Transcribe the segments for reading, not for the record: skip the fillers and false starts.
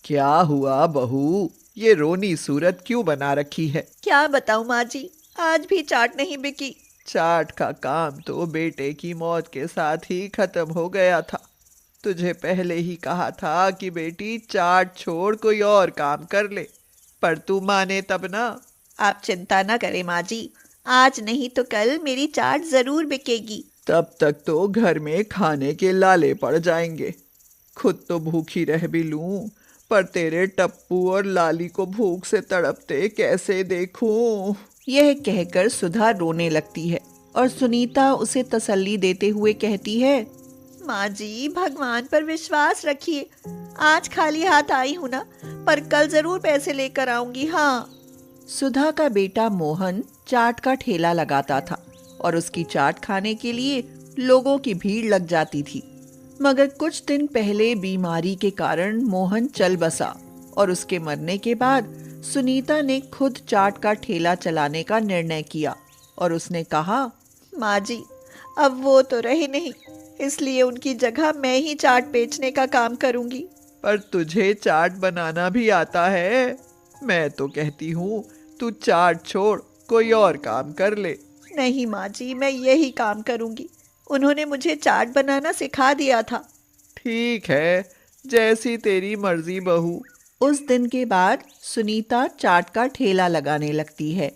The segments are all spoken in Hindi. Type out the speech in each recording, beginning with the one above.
क्या हुआ बहू? ये रोनी सूरत क्यों बना रखी है? क्या बताऊं माँ जी, आज भी चाट नहीं बिकी। चाट का काम तो बेटे की मौत के साथ ही खत्म हो गया था। तुझे पहले ही कहा था कि बेटी चाट छोड़ कोई और काम कर ले, पर तू माने तब ना। आप चिंता न करें माँ जी, आज नहीं तो कल मेरी चाट जरूर बिकेगी। तब तक तो घर में खाने के लाले पड़ जाएंगे। खुद तो भूखी रह भी लूं, पर तेरे टप्पू और लाली को भूख से तड़पते कैसे देखूं? यह कहकर सुधा रोने लगती है और सुनीता उसे तसल्ली देते हुए कहती है, माँ जी भगवान पर विश्वास रखिए। आज खाली हाथ आई हूँ ना, पर कल जरूर पैसे लेकर आऊंगी। हाँ। सुधा का बेटा मोहन चाट का ठेला लगाता था और उसकी चाट खाने के लिए लोगों की भीड़ लग जाती थी। मगर कुछ दिन पहले बीमारी के कारण मोहन चल बसा और उसके मरने के बाद सुनीता ने खुद चाट का ठेला चलाने का निर्णय किया और उसने कहा, माँ जी अब वो तो रहे नहीं, इसलिए उनकी जगह मैं ही चाट बेचने का काम करूंगी। पर तुझे चाट बनाना भी आता है? मैं तो कहती हूँ तू चाट छोड़ कोई और काम कर ले। नहीं माँ जी, मैं यही काम करूंगी। उन्होंने मुझे चाट बनाना सिखा दिया था। ठीक है, जैसी तेरी मर्जी बहू। उस दिन के बाद सुनीता चाट का ठेला लगाने लगती है।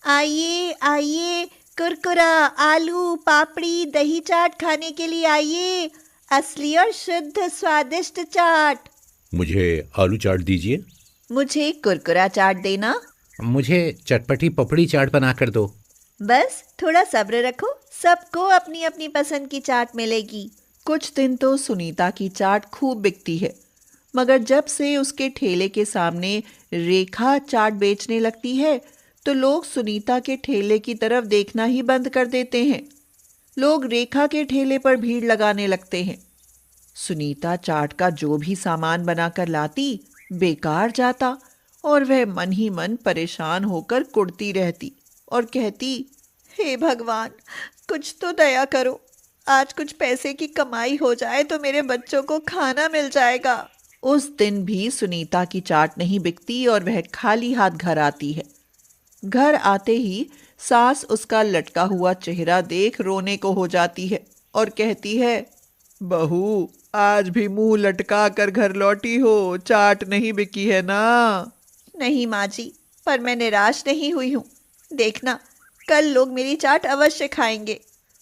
आइए आइए, कुरकुरा, आलू, पापड़ी, दही चाट खाने के लिए आइए। असली और शुद्ध स्वादिष्ट चाट। मुझे आलू चाट दीजिए। मुझे कुरकुरा चाट देना। मुझे चटपटी पपड़ी चाट बना कर दो। बस थोड़ा सब्र रखो, सबको अपनी अपनी पसंद की चाट मिलेगी। कुछ दिन तो सुनीता की चाट खूब बिकती है, मगर जब से उसके ठेले के सामने रेखा चाट बेचने लगती है तो लोग सुनीता के ठेले की तरफ देखना ही बंद कर देते हैं। लोग रेखा के ठेले पर भीड़ लगाने लगते हैं। सुनीता चाट का जो भी सामान बनाकर लाती बेकार जाता और वह मन ही मन परेशान होकर कुढ़ती रहती और कहती, हे भगवान, कुछ तो दया करो। आज कुछ पैसे की कमाई हो जाए तो मेरे बच्चों को खाना मिल जाएगा। उस दिन भी सुनीता की चाट नहीं बिकती और वह खाली हाथ घर आती है। घर आते ही सास उसका लटका हुआ चेहरा देख रोने को हो जाती है और कहती है, बहू, आज भी मुंह लटका कर घर लौटी हो, चाट नहीं बिकी है ना? नहीं माँ जी, पर मैं निराश नहीं हुई हूँ। देखना, कल लोग मेरी चाट अवश्य खाएंगे।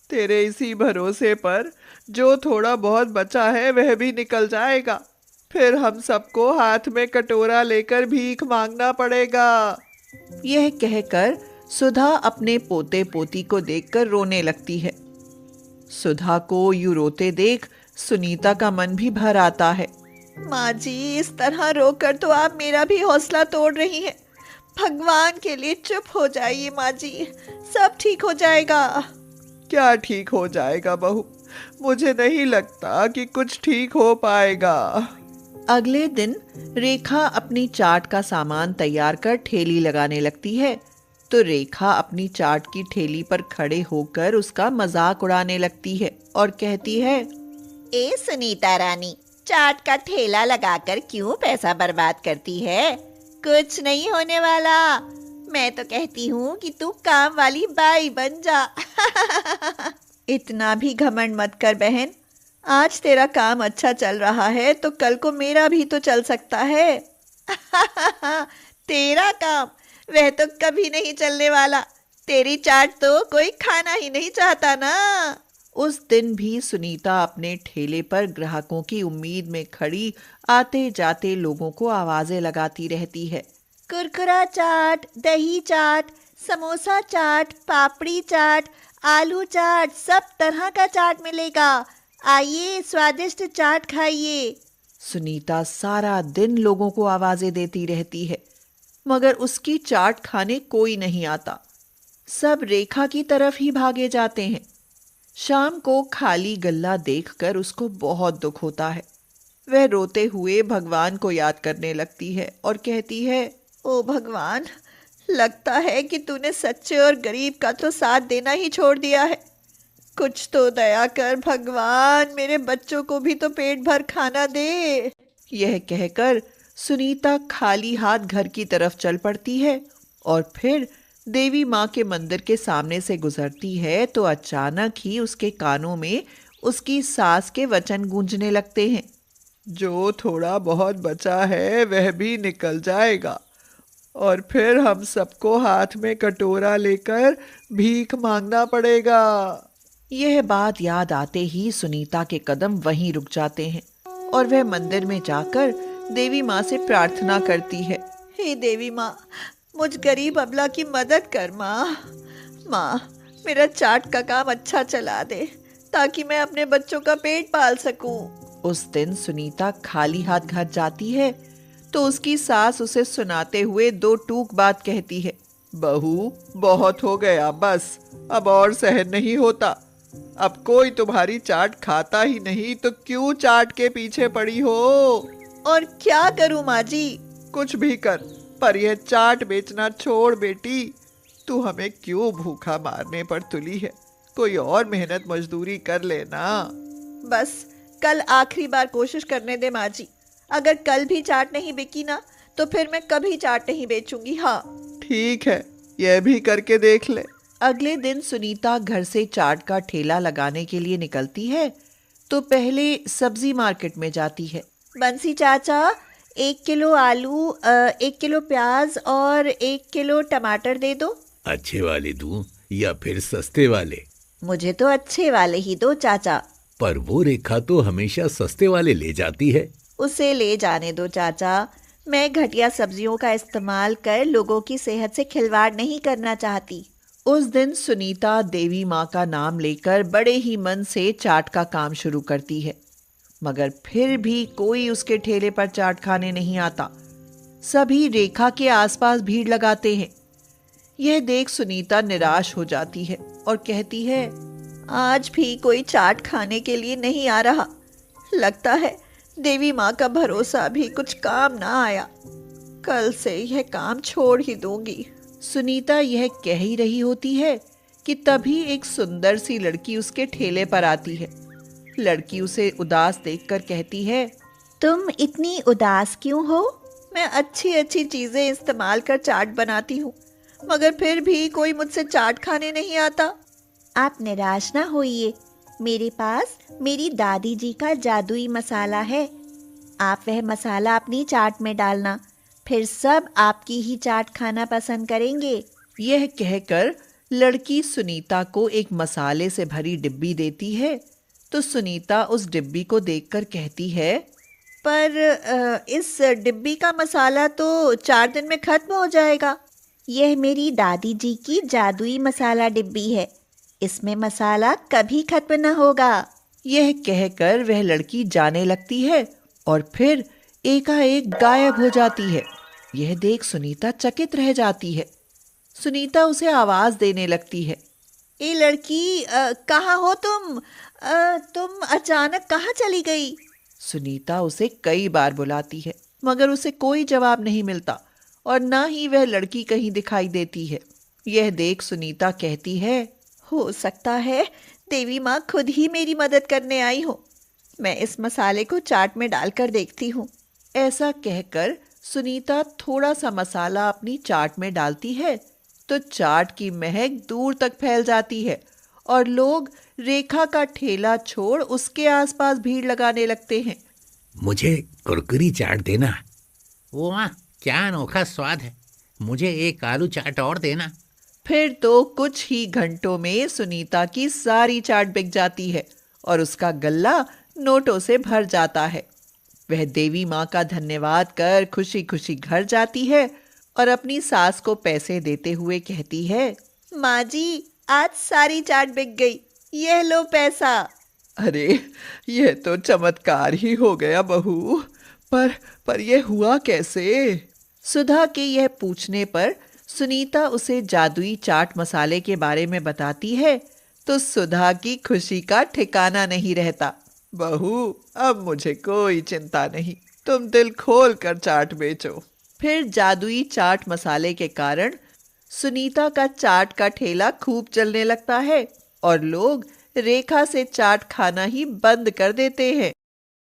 तेरे इसी भरोसे पर जो थोड़ा बहुत बचा है वह भी निकल जाएगा। फिर हम सबको हाथ में कटोरा लेकर भीख मांगना पड़ेगा। यह कहकर सुधा अपने पोते पोती को देखकर रोने लगती है। सुधा को यूं रोते देख सुनीता का मन भी भर आता है। माँ जी, इस तरह रोकर तो आप मेरा भी हौसला तोड़ रही हैं। भगवान के लिए चुप हो जाइए माँ जी, सब ठीक हो जाएगा। क्या ठीक हो जाएगा बहू? मुझे नहीं लगता कि कुछ ठीक हो पाएगा। अगले दिन रेखा अपनी चाट का सामान तैयार कर ठेली लगाने लगती है तो रेखा अपनी चाट की ठेली पर खड़े होकर उसका मजाक उड़ाने लगती है और कहती है, ए सुनीता रानी, चाट का ठेला लगाकर क्यों पैसा बर्बाद करती है? कुछ नहीं होने वाला। मैं तो कहती हूँ कि तू काम वाली बाई बन जा। इतना भी घमंड मत कर बहन। आज तेरा काम अच्छा चल रहा है तो कल को मेरा भी तो चल सकता है। तेरा काम वह तो कभी नहीं चलने वाला। तेरी चाट तो कोई खाना ही नहीं चाहता ना। उस दिन भी सुनीता अपने ठेले पर ग्राहकों की उम्मीद में खड़ी आते जाते लोगों को आवाजें लगाती रहती है। कुरकुरा चाट, दही चाट, समोसा चाट, पापड़ी चाट, आलू चाट, सब तरह का चाट मिलेगा। आइए, स्वादिष्ट चाट खाइए। सुनीता सारा दिन लोगों को आवाजें देती रहती है, मगर उसकी चाट खाने कोई नहीं आता। सब रेखा की तरफ ही भागे जाते हैं। शाम को खाली गल्ला देखकर उसको बहुत दुख होता है। वह रोते हुए भगवान को याद करने लगती है और कहती है, ओ भगवान, लगता है कि तूने सच्चे और गरीब का तो साथ देना ही छोड़ दिया है। कुछ तो दया कर भगवान, मेरे बच्चों को भी तो पेट भर खाना दे। यह कहकर सुनीता खाली हाथ घर की तरफ चल पड़ती है और फिर देवी माँ के मंदिर के सामने से गुजरती है तो अचानक ही उसके कानों में उसकी सास के वचन गूंजने लगते हैं। जो थोड़ा बहुत बचा है वह भी निकल जाएगा और फिर हम सबको हाथ में कटोरा लेकर भीख मांगना पड़ेगा। यह बात याद आते ही सुनीता के कदम वहीं रुक जाते हैं और वह मंदिर में जाकर देवी माँ से प्रार्थना करती है। हे देवी माँ, मुझ गरीब अबला की मदद कर माँ। माँ, मेरा चाट का काम अच्छा चला दे ताकि मैं अपने बच्चों का पेट पाल सकूं। उस दिन सुनीता खाली हाथ घर जाती है तो उसकी सास उसे सुनाते हुए दो टूक बात कहती है। बहू, बहुत हो गया, बस अब और सहन नहीं होता। अब कोई तुम्हारी चाट खाता ही नहीं तो क्यों चाट के पीछे पड़ी हो? और क्या करूं माँ जी? कुछ भी कर, पर यह चाट बेचना छोड़ बेटी। तू हमें क्यों भूखा मारने पर तुली है? कोई और मेहनत मजदूरी कर लेना। बस कल आखिरी बार कोशिश करने दे माँ जी। अगर कल भी चाट नहीं बिकी ना तो फिर मैं कभी चाट नहीं बेचूंगी। हाँ ठीक है, यह भी करके देख ले। अगले दिन सुनीता घर से चाट का ठेला लगाने के लिए निकलती है तो पहले सब्जी मार्केट में जाती है। बंसी चाचा, 1 किलो आलू, 1 किलो प्याज और 1 किलो टमाटर दे दो। अच्छे वाले दूं या फिर सस्ते वाले? मुझे तो अच्छे वाले ही दो चाचा। पर वो रेखा तो हमेशा सस्ते वाले ले जाती है। उसे ले जाने दो चाचा। मैं घटिया सब्जियों का इस्तेमाल कर लोगों की सेहत से खिलवाड़ नहीं करना चाहती। उस दिन सुनीता देवी माँ का नाम लेकर बड़े ही मन से चाट का काम शुरू करती है, मगर फिर भी कोई उसके ठेले पर चाट खाने नहीं आता। सभी रेखा के आसपास भीड़ लगाते हैं। यह देख सुनीता निराश हो जाती है और कहती है, आज भी कोई चाट खाने के लिए नहीं आ रहा। लगता है देवी माँ का भरोसा भी कुछ काम ना आया। कल से यह काम छोड़ ही दूंगी। सुनीता यह कह ही रही होती है कि तभी एक सुंदर सी लड़की उसके ठेले पर आती है। लड़की उसे उदास देखकर कहती है, तुम इतनी उदास क्यों हो? मैं अच्छी अच्छी चीजें इस्तेमाल कर चाट बनाती हूँ, मगर फिर भी कोई मुझसे चाट खाने नहीं आता। आप निराश ना होइए, मेरे पास मेरी दादी जी का जादुई मसाला है। आप वह मसाला अपनी चाट में डालना, फिर सब आपकी ही चाट खाना पसंद करेंगे। यह कहकर लड़की सुनीता को एक मसाले से भरी डिब्बी देती है तो सुनीता उस डिब्बी को देखकर कहती है, पर इस डिब्बी का मसाला तो 4 दिन में खत्म हो जाएगा। यह मेरी दादी जी की जादुई मसाला डिब्बी है, इसमें मसाला कभी खत्म न होगा। यह कहकर वह लड़की जाने लगती है और फिर एकाएक गायब हो जाती है। यह देख सुनीता चकित रह जाती है। सुनीता उसे आवाज देने लगती है, ए लड़की, कहाँ हो तुम? तुम अचानक कहाँ चली गई? सुनीता उसे कई बार बुलाती है मगर उसे कोई जवाब नहीं मिलता और ना ही वह लड़की कहीं दिखाई देती है। यह देख सुनीता कहती है, हो सकता है देवी माँ खुद ही मेरी मदद करने आई हो। मैं इस मसाले को चाट में डालकर देखती हूँ। ऐसा कहकर सुनीता थोड़ा सा मसाला अपनी चाट में डालती है तो चाट की महक दूर तक फैल जाती है और लोग रेखा का ठेला छोड़ उसके आसपास भीड़ लगाने लगते हैं। मुझे कुरकुरी चाट देना। वाह, क्या अनोखा स्वाद है। मुझे एक आलू चाट और देना। फिर तो कुछ ही घंटों में सुनीता की सारी चाट बिक जाती है और उसका गल्ला नोटों से भर जाता है। वह देवी माँ का धन्यवाद कर खुशी खुशी घर जाती है और अपनी सास को पैसे देते हुए कहती है, माँ जी, आज सारी चाट बिक गई, यह लो पैसा। अरे, यह तो चमत्कार ही हो गया बहू। पर यह हुआ कैसे? सुधा के यह पूछने पर सुनीता उसे जादुई चाट मसाले के बारे में बताती है तो सुधा की खुशी का ठिकाना नहीं रहता। बहू, अब मुझे कोई चिंता नहीं, तुम दिल खोल कर चाट बेचो। फिर जादुई चाट मसाले के कारण सुनीता का चाट का ठेला खूब चलने लगता है और लोग रेखा से चाट खाना ही बंद कर देते हैं।